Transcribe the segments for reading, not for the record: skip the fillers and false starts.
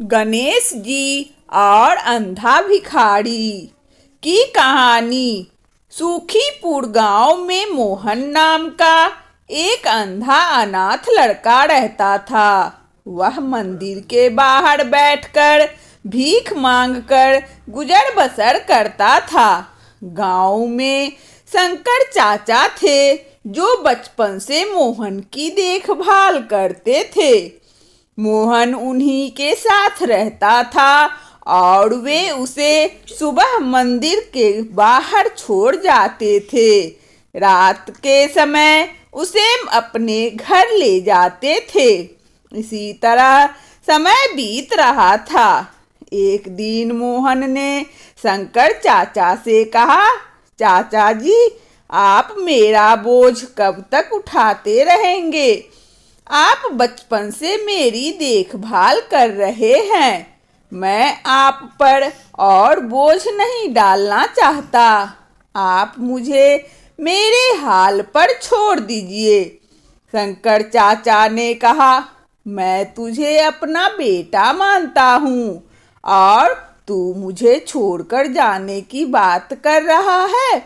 गणेश जी और अंधा भिखारी की कहानी। सूखीपुर गांव में मोहन नाम का एक अंधा अनाथ लड़का रहता था। वह मंदिर के बाहर बैठकर भीख मांगकर गुजर बसर करता था। गांव में शंकर चाचा थे जो बचपन से मोहन की देखभाल करते थे। मोहन उन्हीं के साथ रहता था और वे उसे सुबह मंदिर के बाहर छोड़ जाते थे। रात के समय उसे अपने घर ले जाते थे। इसी तरह समय बीत रहा था। एक दिन मोहन ने शंकर चाचा से कहा, चाचा जी, आप मेरा बोझ कब तक उठाते रहेंगे? आप बचपन से मेरी देखभाल कर रहे हैं। मैं आप पर और बोझ नहीं डालना चाहता। आप मुझे मेरे हाल पर छोड़ दीजिए। शंकर चाचा ने कहा, मैं तुझे अपना बेटा मानता हूँ और तू मुझे छोड़कर जाने की बात कर रहा है।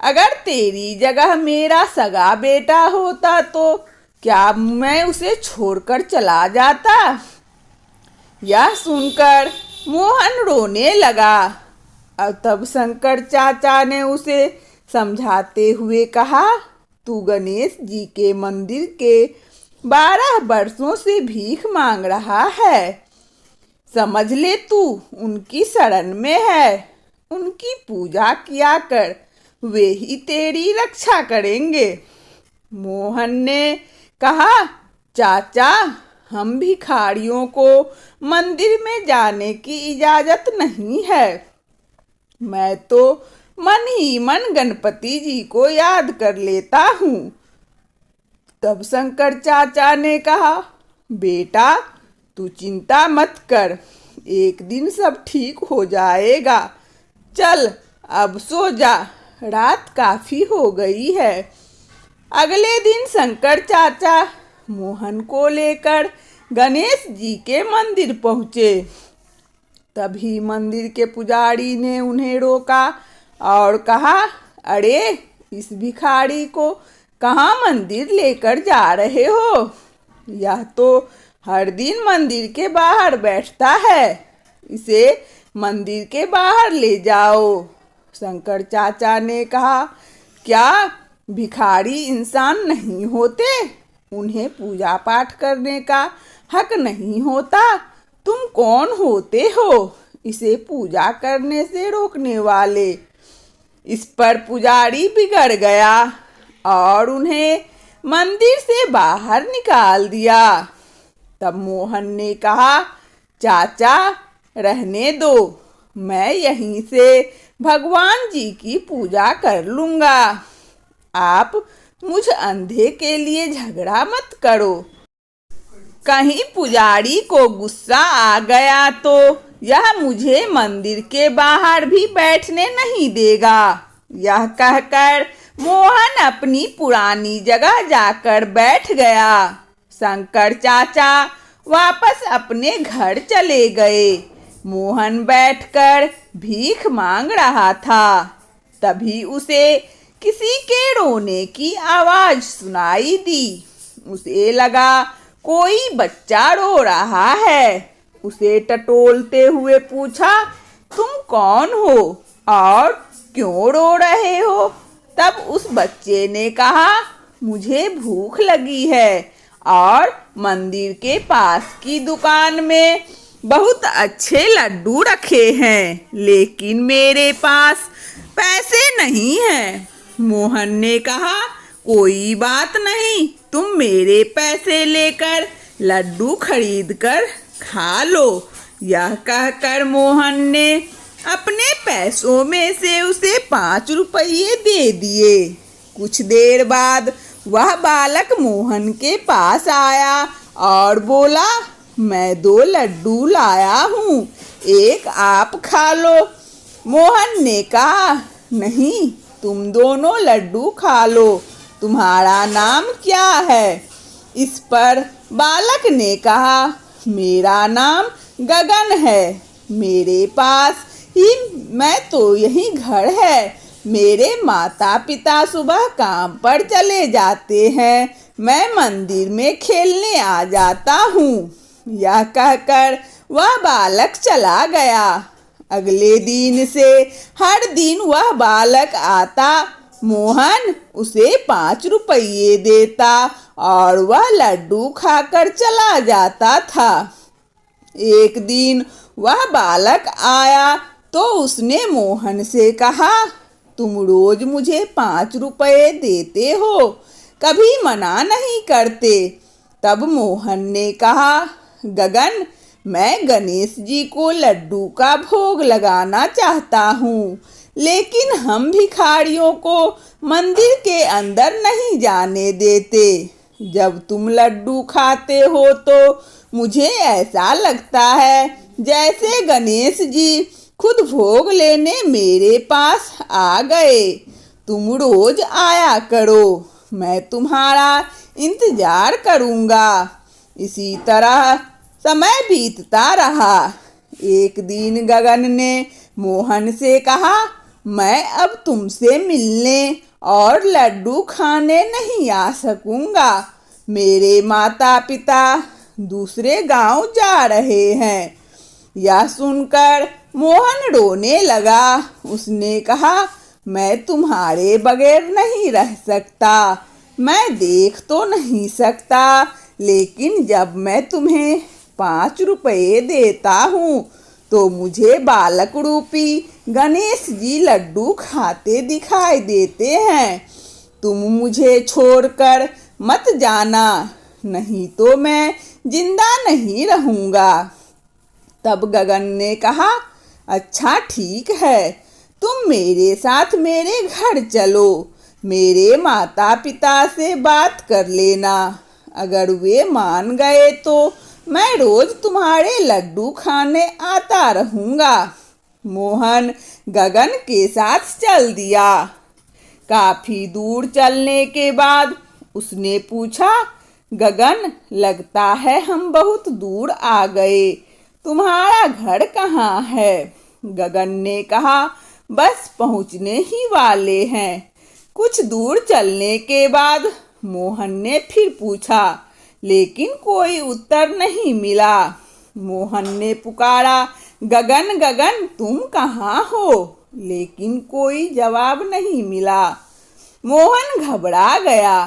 अगर तेरी जगह मेरा सगा बेटा होता तो क्या मैं उसे छोड़कर चला जाता? यह सुनकर मोहन रोने लगा। अब तब शंकर चाचा ने उसे समझाते हुए कहा, तू गणेश जी के मंदिर के 12 वर्षों से भीख मांग रहा है। समझ ले, तू उनकी शरण में है। उनकी पूजा किया कर, वे ही तेरी रक्षा करेंगे। मोहन ने कहा, चाचा, हम भिखारियों को मंदिर में जाने की इजाजत नहीं है। मैं तो मन ही मन गणपति जी को याद कर लेता हूँ। तब शंकर चाचा ने कहा, बेटा, तू चिंता मत कर, एक दिन सब ठीक हो जाएगा। चल अब सो जा, रात काफी हो गई है। अगले दिन शंकर चाचा मोहन को लेकर गणेश जी के मंदिर पहुँचे। तभी मंदिर के पुजारी ने उन्हें रोका और कहा, अरे, इस भिखारी को कहाँ मंदिर लेकर जा रहे हो? यह तो हर दिन मंदिर के बाहर बैठता है। इसे मंदिर के बाहर ले जाओ। शंकर चाचा ने कहा, क्या भिखारी इंसान नहीं होते? उन्हें पूजा पाठ करने का हक नहीं होता? तुम कौन होते हो इसे पूजा करने से रोकने वाले? इस पर पुजारी बिगड़ गया और उन्हें मंदिर से बाहर निकाल दिया। तब मोहन ने कहा, चाचा, रहने दो, मैं यहीं से भगवान जी की पूजा कर लूँगा। आप मुझ अंधे के लिए झगड़ा मत करो। कहीं पुजारी को गुस्सा आ गया तो यह मुझे मंदिर के बाहर भी बैठने नहीं देगा। यह कहकर मोहन अपनी पुरानी जगह जाकर बैठ गया। शंकर चाचा वापस अपने घर चले गए। मोहन बैठकर भीख मांग रहा था। तभी उसे किसी के रोने की आवाज सुनाई दी। उसे लगा कोई बच्चा रो रहा है। उसे टटोलते हुए पूछा, तुम कौन हो और क्यों रो रहे हो? तब उस बच्चे ने कहा, मुझे भूख लगी है और मंदिर के पास की दुकान में बहुत अच्छे लड्डू रखे हैं, लेकिन मेरे पास पैसे नहीं हैं। मोहन ने कहा, कोई बात नहीं, तुम मेरे पैसे लेकर लड्डू खरीद कर खा लो। यह कहकर मोहन ने अपने पैसों में से उसे 5 रुपये दे दिए। कुछ देर बाद वह बालक मोहन के पास आया और बोला, मैं 2 लड्डू लाया हूँ, एक आप खा लो। मोहन ने कहा, नहीं, तुम दोनों लड्डू खा लो। तुम्हारा नाम क्या है? इस पर बालक ने कहा, मेरा नाम गगन है। मेरे पास ही मैं तो यही घर है। मेरे माता पिता सुबह काम पर चले जाते हैं, मैं मंदिर में खेलने आ जाता हूँ। यह कहकर वह बालक चला गया। अगले दिन से हर दिन वह बालक आता, मोहन उसे 5 रुपये देता और वह लड्डू खाकर चला जाता था। एक दिन वह बालक आया तो उसने मोहन से कहा, तुम रोज मुझे 5 रुपये देते हो, कभी मना नहीं करते। तब मोहन ने कहा, गगन, मैं गणेश जी को लड्डू का भोग लगाना चाहता हूँ, लेकिन हम भिखारियों को मंदिर के अंदर नहीं जाने देते। जब तुम लड्डू खाते हो तो मुझे ऐसा लगता है जैसे गणेश जी खुद भोग लेने मेरे पास आ गए। तुम रोज आया करो, मैं तुम्हारा इंतजार करूँगा। इसी तरह समय बीतता रहा। एक दिन गगन ने मोहन से कहा, मैं अब तुमसे मिलने और लड्डू खाने नहीं आ सकूँगा। मेरे माता पिता दूसरे गांव जा रहे हैं। यह सुनकर मोहन रोने लगा। उसने कहा, मैं तुम्हारे बगैर नहीं रह सकता। मैं देख तो नहीं सकता, लेकिन जब मैं तुम्हें 5 रुपये देता हूँ तो मुझे बालक रूपी गणेश जी लड्डू खाते दिखाई देते हैं। तुम मुझे छोड़कर मत जाना, नहीं तो मैं जिंदा नहीं रहूँगा। तब गगन ने कहा, अच्छा ठीक है, तुम मेरे साथ मेरे घर चलो। मेरे माता पिता से बात कर लेना। अगर वे मान गए तो मैं रोज तुम्हारे लड्डू खाने आता रहूँगा। मोहन गगन के साथ चल दिया। काफी दूर चलने के बाद उसने पूछा, गगन, लगता है हम बहुत दूर आ गए, तुम्हारा घर कहाँ है? गगन ने कहा, बस पहुँचने ही वाले हैं। कुछ दूर चलने के बाद मोहन ने फिर पूछा, लेकिन कोई उत्तर नहीं मिला। मोहन ने पुकारा, गगन गगन, तुम कहाँ हो? लेकिन कोई जवाब नहीं मिला। मोहन घबरा गया।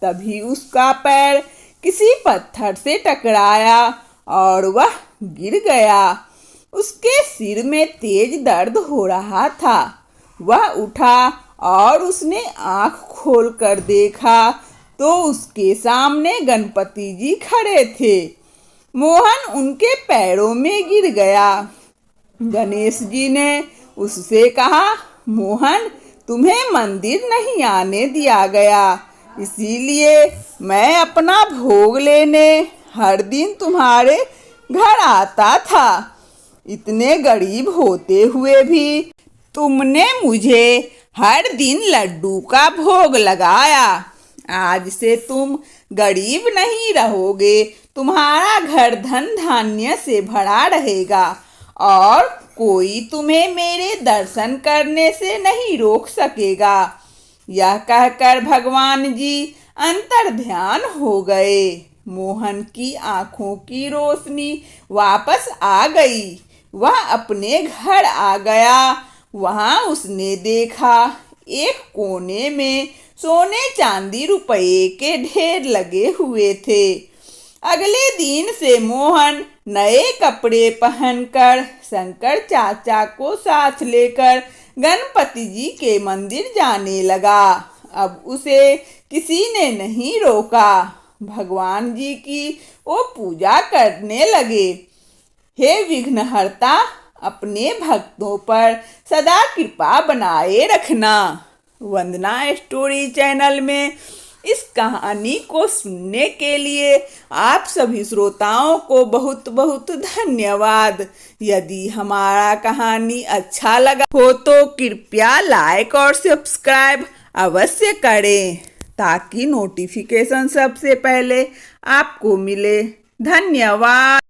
तभी उसका पैर किसी पत्थर से टकराया और वह गिर गया। उसके सिर में तेज दर्द हो रहा था। वह उठा और उसने आँख खोलकर देखा तो उसके सामने गणपति जी खड़े थे। मोहन उनके पैरों में गिर गया। गणेश जी ने उससे कहा, मोहन, तुम्हें मंदिर नहीं आने दिया गया, इसीलिए मैं अपना भोग लेने हर दिन तुम्हारे घर आता था। इतने गरीब होते हुए भी तुमने मुझे हर दिन लड्डू का भोग लगाया। आज से तुम गरीब नहीं रहोगे, तुम्हारा घर धन धान्य से भरा रहेगा और कोई तुम्हें मेरे दर्शन करने से नहीं रोक सकेगा। यह कहकर भगवान जी अंतर ध्यान हो गए। मोहन की आंखों की रोशनी वापस आ गई। वह अपने घर आ गया। वहां उसने देखा एक कोने में सोने चांदी रुपये के ढेर लगे हुए थे। अगले दिन से मोहन नए कपड़े पहनकर शंकर चाचा को साथ लेकर गणपति जी के मंदिर जाने लगा। अब उसे किसी ने नहीं रोका। भगवान जी की वो पूजा करने लगे। हे विघ्नहर्ता, अपने भक्तों पर सदा कृपा बनाए रखना। वंदना स्टोरी चैनल में इस कहानी को सुनने के लिए आप सभी श्रोताओं को बहुत बहुत धन्यवाद। यदि हमारा कहानी अच्छा लगा हो तो कृपया लाइक और सब्सक्राइब अवश्य करें ताकि नोटिफिकेशन सबसे पहले आपको मिले। धन्यवाद।